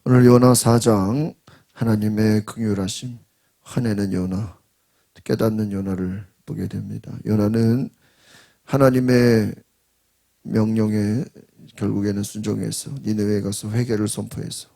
오늘 요나 4장 하나님의 긍휼하심, 화내는 요나, 깨닫는 요나를 보게 됩니다. 요나는 하나님의 명령에 결국에는 순종해서 니느웨에 가서 회개를 선포해서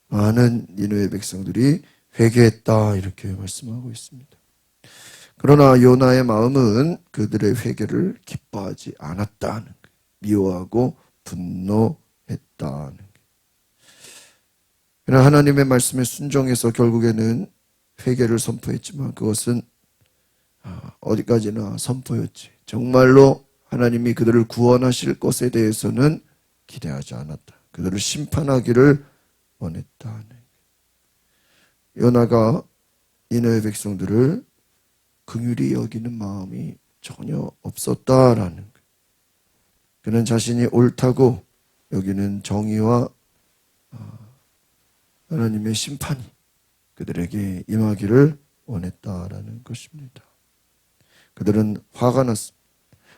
많은 니느웨 백성들이 회개했다 이렇게 말씀하고 있습니다. 그러나 요나의 마음은 그들의 회개를 기뻐하지 않았다는 거예요. 미워하고 분노했다는 거예요. 그러나 하나님의 말씀에 순종해서 결국에는 회개를 선포했지만 그것은 어디까지나 선포였지. 정말로 하나님이 그들을 구원하실 것에 대해서는 기대하지 않았다. 그들을 심판하기를 원했다. 요나가 니느웨 백성들을 긍휼히 여기는 마음이 전혀 없었다라는 거예요. 그는 자신이 옳다고 여기는 정의와 하나님의 심판이 그들에게 임하기를 원했다라는 것입니다. 그들은 화가 났습니다.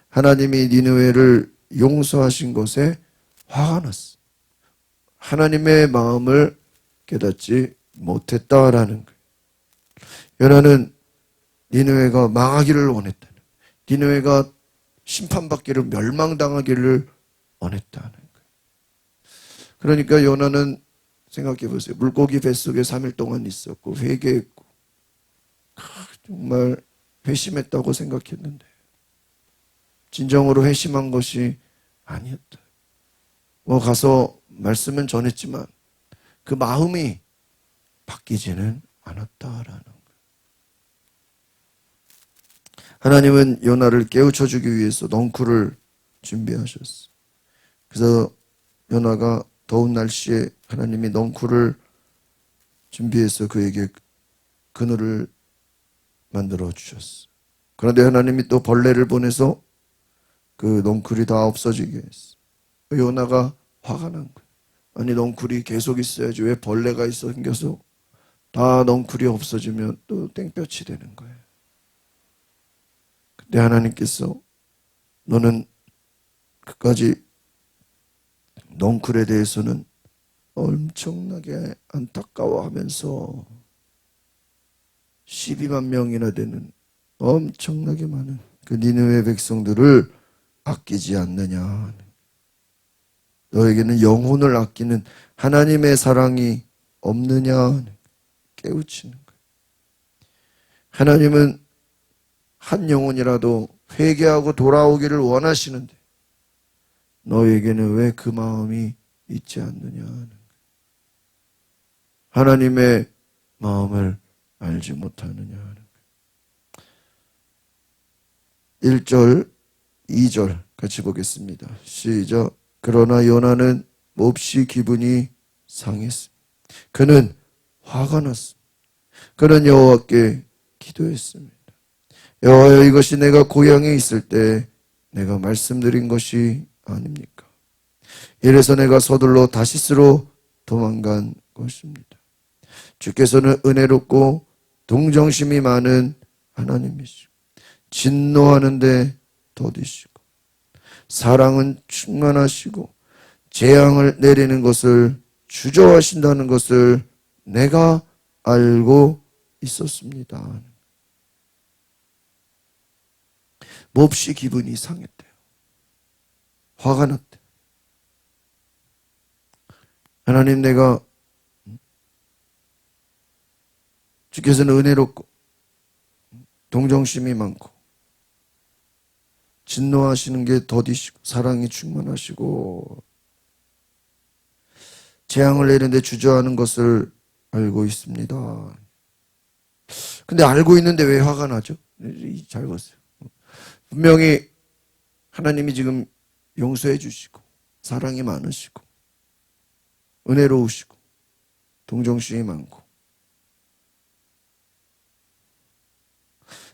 하나님이 니느웨를 용서하신 것에 화가 났습니다. 하나님의 마음을 깨닫지 못했다라는 거예요. 요나는 니느웨가 망하기를 원했다는 거예요. 니느웨가 심판받기를 멸망당하기를 원했다는 거예요. 그러니까 요나는 생각해 보세요. 물고기 뱃속에 3일 동안 있었고 회개했고 정말 회심했다고 생각했는데 진정으로 회심한 것이 아니었다. 가서 말씀은 전했지만 그 마음이 바뀌지는 않았다라는 거예요. 하나님은 요나를 깨우쳐주기 위해서 넝쿨을 준비하셨어요. 그래서 요나가 더운 날씨에 하나님이 넝쿨을 준비해서 그에게 그늘을 만들어 주셨어요. 그런데 하나님이 또 벌레를 보내서 그 넝쿨이 다 없어지게 했어요. 요나가 화가 난 거예요. 아니 넝쿨이 계속 있어야지 왜 벌레가 있어 생겨서 다 넝쿨이 없어지면 또 땡볕이 되는 거예요. 근데 하나님께서 너는 끝까지 넝쿨에 대해서는 엄청나게 안타까워하면서 12만 명이나 되는 엄청나게 많은 그 니느웨 백성들을 아끼지 않느냐. 너에게는 영혼을 아끼는 하나님의 사랑이 없느냐. 깨우치는 거예요. 하나님은 한 영혼이라도 회개하고 돌아오기를 원하시는데 너에게는 왜 그 마음이 있지 않느냐. 하나님의 마음을 알지 못하느냐. 1절, 2절 같이 보겠습니다. 시작. 그러나 요나는 몹시 기분이 상했습니다. 그는 화가 났습니다. 그는 여호와께 기도했습니다. 여호와여, 이것이 내가 고향에 있을 때 내가 말씀드린 것이 아닙니까? 이래서 내가 서둘러 다시스로 도망간 것입니다. 주께서는 은혜롭고 동정심이 많은 하나님이시고 진노하는데 더디시고 사랑은 충만하시고 재앙을 내리는 것을 주저하신다는 것을 내가 알고 있었습니다. 몹시 기분이 상했대요. 화가 났대요. 하나님, 내가 주께서는 은혜롭고 동정심이 많고 진노하시는 게 더디시고 사랑이 충만하시고 재앙을 내리는데 주저하는 것을 알고 있습니다. 근데 알고 있는데 왜 화가 나죠? 잘 보세요. 분명히 하나님이 지금 용서해 주시고 사랑이 많으시고 은혜로우시고 동정심이 많고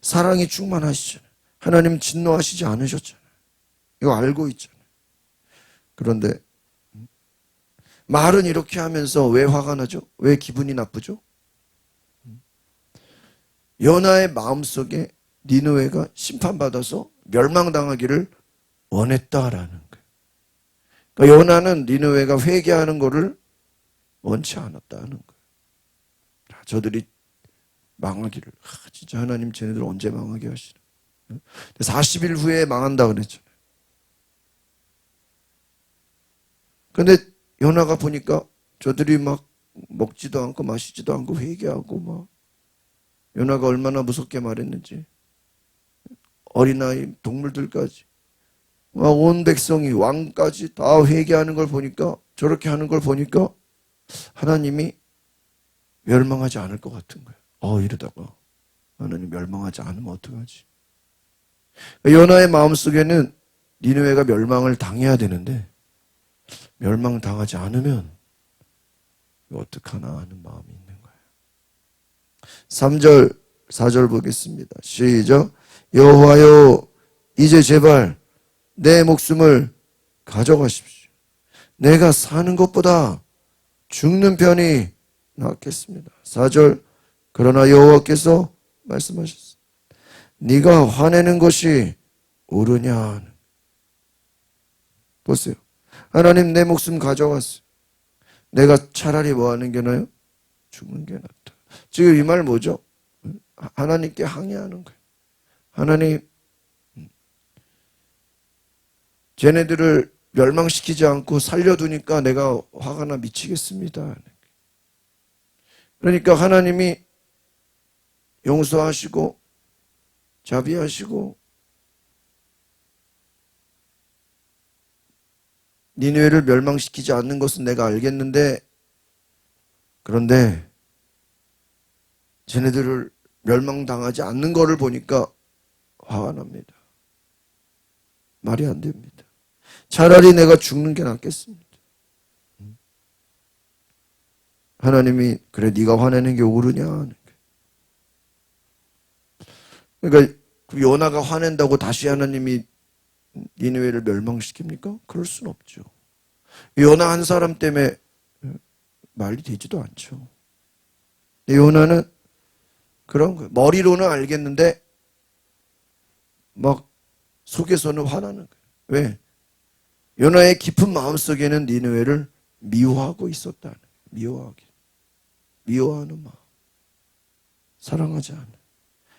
사랑이 충만하시잖아요. 하나님은 진노하시지 않으셨잖아요. 이거 알고 있잖아요. 그런데 말은 이렇게 하면서 왜 화가 나죠? 왜 기분이 나쁘죠? 요나의 마음속에 니느웨가 심판받아서 멸망당하기를 원했다라는 거예요. 그러니까 요나는 니느웨가 회개하는 거를 원치 않았다는 거예요. 저들이 망하기를. 진짜 하나님 쟤네들 언제 망하게 하시나. 40일 후에 망한다 그랬잖아요. 근데 요나가 보니까 저들이 막 먹지도 않고 마시지도 않고 회개하고 막, 요나가 얼마나 무섭게 말했는지, 어린아이 동물들까지 온 백성이 왕까지 다 회개하는 걸 보니까, 저렇게 하는 걸 보니까 하나님이 멸망하지 않을 것 같은 거예요. 이러다가 하나님 멸망하지 않으면 어떡하지? 요나의 마음속에는 니느웨가 멸망을 당해야 되는데 멸망당하지 않으면 어떡하나 하는 마음이 있는 거예요. 3절 4절 보겠습니다. 시작. 여호와여, 이제 제발 내 목숨을 가져가십시오. 내가 사는 것보다 죽는 편이 낫겠습니다. 4절. 그러나 여호와께서 말씀하셨습니다. 네가 화내는 것이 옳으냐. 보세요. 하나님 내 목숨 가져갔어요. 내가 차라리 뭐 하는 게 나아요? 죽는 게 낫다. 지금 이 말 뭐죠? 하나님께 항의하는 거예요. 하나님, 쟤네들을 멸망시키지 않고 살려두니까 내가 화가 나 미치겠습니다. 그러니까 하나님이 용서하시고 자비하시고 니느웨를 멸망시키지 않는 것은 내가 알겠는데, 그런데 쟤네들을 멸망당하지 않는 것을 보니까 화가 납니다. 말이 안 됩니다. 차라리 내가 죽는 게 낫겠습니다. 하나님이 그래 네가 화내는 게 옳으냐. 그러니까 요나가 화낸다고 다시 하나님이 니느웨를 멸망시킵니까? 그럴 수는 없죠. 요나 한 사람 때문에 말이 되지도 않죠. 요나는 그런 거예요. 머리로는 알겠는데 막 속에서는 화나는 거예요. 왜? 요나의 깊은 마음속에는 니느웨를 미워하고 있었다는 거예요. 미워하는 마음. 사랑하지 않아요.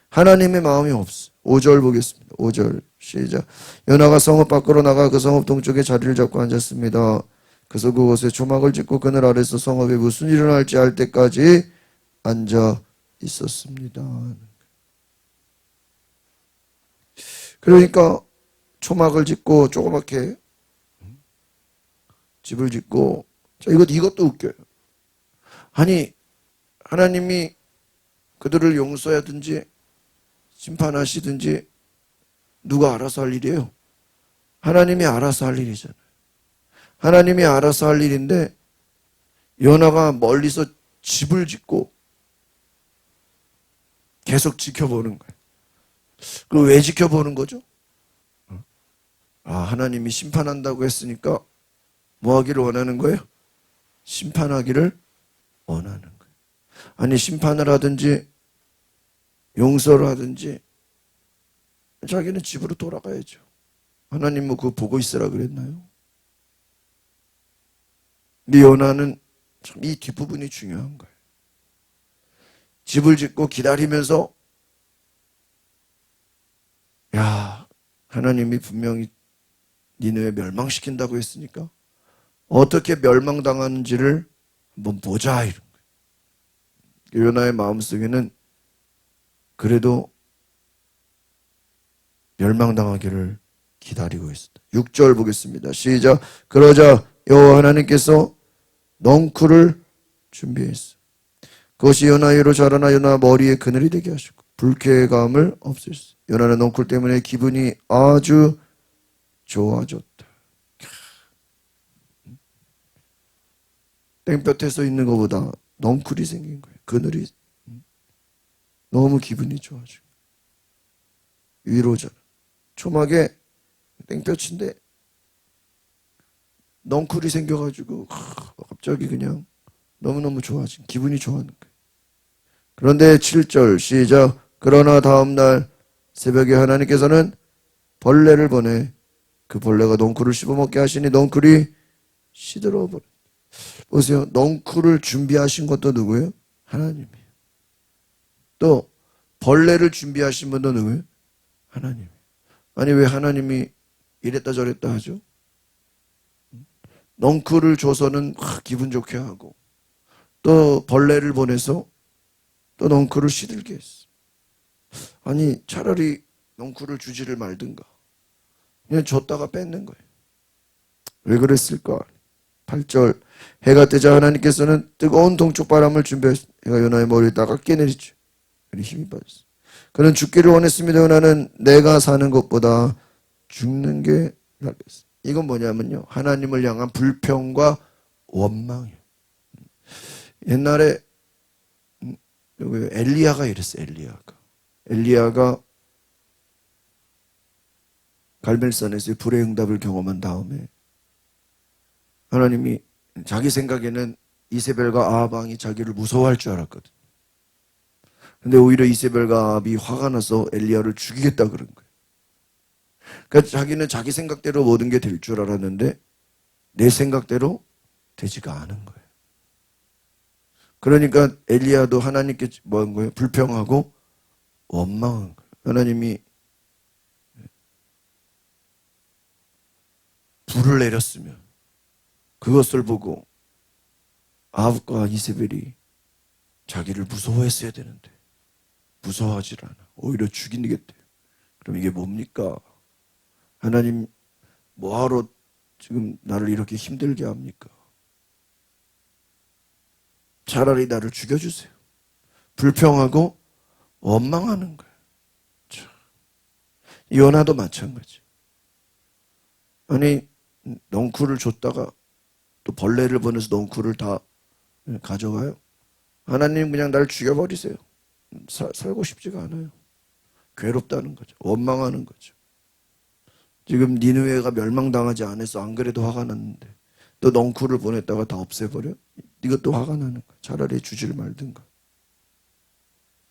하나님의 마음이 없어. 5절 보겠습니다. 5절 시작. 요나가 성읍 밖으로 나가 그 성읍 동쪽에 자리를 잡고 앉았습니다. 그래서 그곳에 초막을 짓고 그늘 아래서 성읍에 무슨 일을 할지 알 때까지 앉아 있었습니다. 그러니까 초막을 짓고 조그맣게 집을 짓고, 자, 이것도 웃겨요. 아니, 하나님이 그들을 용서하든지 심판하시든지 누가 알아서 할 일이에요? 하나님이 알아서 할 일이잖아요. 하나님이 알아서 할 일인데 요나가 멀리서 집을 짓고 계속 지켜보는 거예요. 그럼 왜 지켜보는 거죠? 하나님이 심판한다고 했으니까 뭐 하기를 원하는 거예요? 심판하기를 원하는 거예요. 아니, 심판을 하든지 용서를 하든지 자기는 집으로 돌아가야죠. 하나님 뭐 그거 보고 있으라 그랬나요? 근데 요나는 참 이 뒷부분이 중요한 거예요. 집을 짓고 기다리면서 하나님이 분명히 니느웨 멸망시킨다고 했으니까 어떻게 멸망당하는지를 한번 보자, 이런 거예요. 요나의 마음속에는 그래도 멸망당하기를 기다리고 있었다. 6절 보겠습니다. 시작. 그러자 여호와 하나님께서 넝쿨을 준비했어. 그것이 요나 위로 자라나 요나 머리에 그늘이 되게 하시고 불쾌감을 없애셨어. 요나는 넝쿨 때문에 기분이 아주 좋아졌다. 땡볕에 서 있는 것보다 넝쿨이 생긴 거예요. 그늘이 너무 기분이 좋아지고 위로잖아. 초막에 땡볕인데 넝쿨이 생겨가지고 갑자기 그냥 너무너무 좋아진, 기분이 좋아하는 거예요. 그런데 7절 시작. 그러나 다음날 새벽에 하나님께서는 벌레를 보내 그 벌레가 넝쿨을 씹어먹게 하시니 넝쿨이 시들어버렸다. 보세요. 넝쿨을 준비하신 것도 누구예요? 하나님이에요. 또 벌레를 준비하신 분도 누구예요? 하나님. 아니 왜 하나님이 이랬다 저랬다 하죠? 넝쿨을 줘서는 기분 좋게 하고 또 벌레를 보내서 또 넝쿨을 시들게 했어. 아니 차라리 넝쿨을 주지를 말든가. 그냥 줬다가 뺏는 거예요. 왜 그랬을까? 8절 해가 뜨자 하나님께서는 뜨거운 동쪽 바람을 준비하시고 해가 요나의 머리에다가 깨내리죠. 그리 힘이 빠졌어. 그는 죽기를 원했습니다. 요나는 내가 사는 것보다 죽는 게 낫겠어. 이건 뭐냐면요. 하나님을 향한 불평과 원망이에요. 옛날에 엘리야가 이랬어요. 엘리야가 갈멜산에서 불의 응답을 경험한 다음에 하나님이 자기 생각에는 이세벨과 아합 왕이 자기를 무서워할 줄 알았거든. 근데 오히려 이세벨과 아합이 화가 나서 엘리야를 죽이겠다 그런 거예요. 그러니까 자기는 자기 생각대로 모든 게 될 줄 알았는데 내 생각대로 되지가 않은 거예요. 그러니까 엘리야도 하나님께 뭐 한 거예요? 불평하고 원망한 거예요. 하나님이 불을 내렸으면 그것을 보고 아합과 이세벨이 자기를 무서워했어야 되는데 무서워하질 않아. 오히려 죽이겠대요. 그럼 이게 뭡니까? 하나님 뭐하러 지금 나를 이렇게 힘들게 합니까? 차라리 나를 죽여주세요. 불평하고 원망하는 거예요. 요나도 마찬가지. 아니 넝쿨을 줬다가 또 벌레를 보내서 넝쿨을 다 가져가요. 하나님 그냥 나를 죽여버리세요. 살고 싶지가 않아요. 괴롭다는 거죠. 원망하는 거죠. 지금 니느웨가 멸망당하지 않아서 안 그래도 화가 났는데 또 넝쿨을 보냈다가 다 없애버려? 이것도 화가 나는 거야. 차라리 주지를 말든가.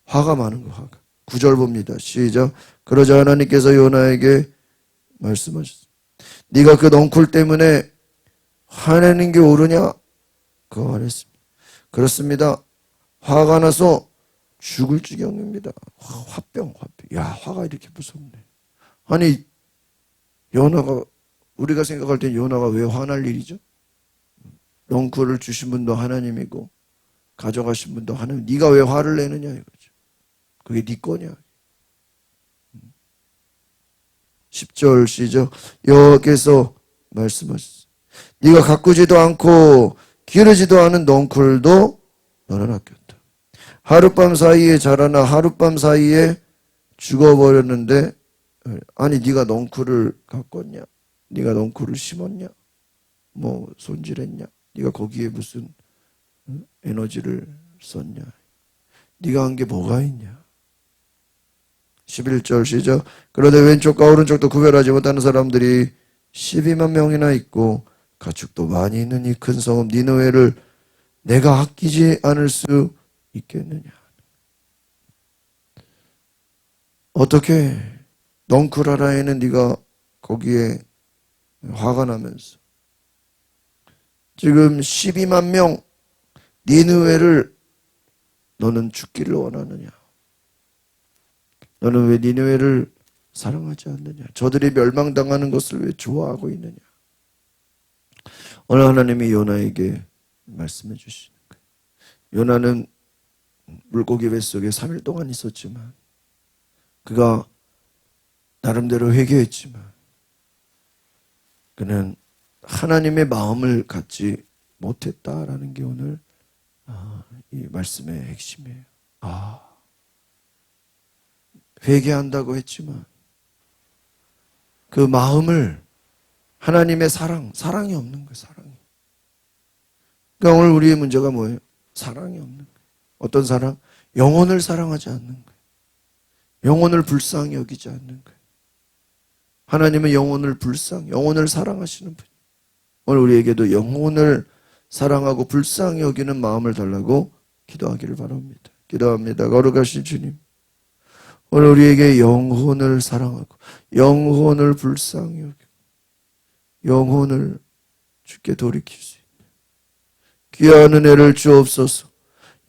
화가 많은 거야. 화가. 9절 봅니다. 시작. 그러자 하나님께서 요나에게 말씀하셨습니다. 네가 그 넝쿨 때문에 화내는 게 옳으냐? 그 말했습니다. 그렇습니다. 화가 나서 죽을 지경입니다. 화병. 야, 화가 이렇게 무섭네. 아니 요나가 우리가 생각할 때 요나가 왜 화날 일이죠? 넝쿨을 주신 분도 하나님이고 가져가신 분도 하나님. 네가 왜 화를 내느냐 이거죠. 그게 네 거냐. 10절 시작. 여호와께서 말씀하셨습니다. 네가 가꾸지도 않고 기르지도 않은 넝쿨도 너는 아꼈다. 하룻밤 사이에 자라나 하룻밤 사이에 죽어버렸는데 아니 네가 넝쿨을 가꿨냐? 네가 넝쿨을 심었냐? 뭐 손질했냐? 네가 거기에 무슨 에너지를 썼냐? 네가 한 게 뭐가 있냐? 11절 시작. 그런데 왼쪽과 오른쪽도 구별하지 못하는 사람들이 12만 명이나 있고 가축도 많이 있는 이 큰 성읍 니느웨를 내가 아끼지 않을 수 있겠느냐? 어떻게 넝쿨하라에는 네가 거기에 화가 나면서 지금 12만 명 니느웨를 너는 죽기를 원하느냐? 너는 왜 니느웨를 사랑하지 않느냐? 저들이 멸망당하는 것을 왜 좋아하고 있느냐? 오늘 하나님이 요나에게 말씀해 주시는 거예요. 요나는 물고기 뱃속에 3일 동안 있었지만 그가 나름대로 회개했지만 그는 하나님의 마음을 갖지 못했다라는 게 오늘 이 말씀의 핵심이에요. 회개한다고 했지만 그 마음을 하나님의 사랑이 없는 거예요. 사랑이. 그러니까 오늘 우리의 문제가 뭐예요? 사랑이 없는 거예요. 어떤 사랑? 영혼을 사랑하지 않는 거예요. 영혼을 불쌍히 여기지 않는 거예요. 하나님은 영혼을 사랑하시는 분이에요. 오늘 우리에게도 영혼을 사랑하고 불쌍히 여기는 마음을 달라고 기도하기를 바랍니다. 기도합니다. 거룩하신 주님, 오늘 우리에게 영혼을 사랑하고 영혼을 불쌍히 여기고 영혼을 주께 돌이킬 수 있는 귀한 은혜를 주옵소서.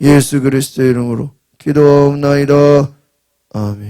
예수 그리스도의 이름으로 기도하옵나이다. 아멘.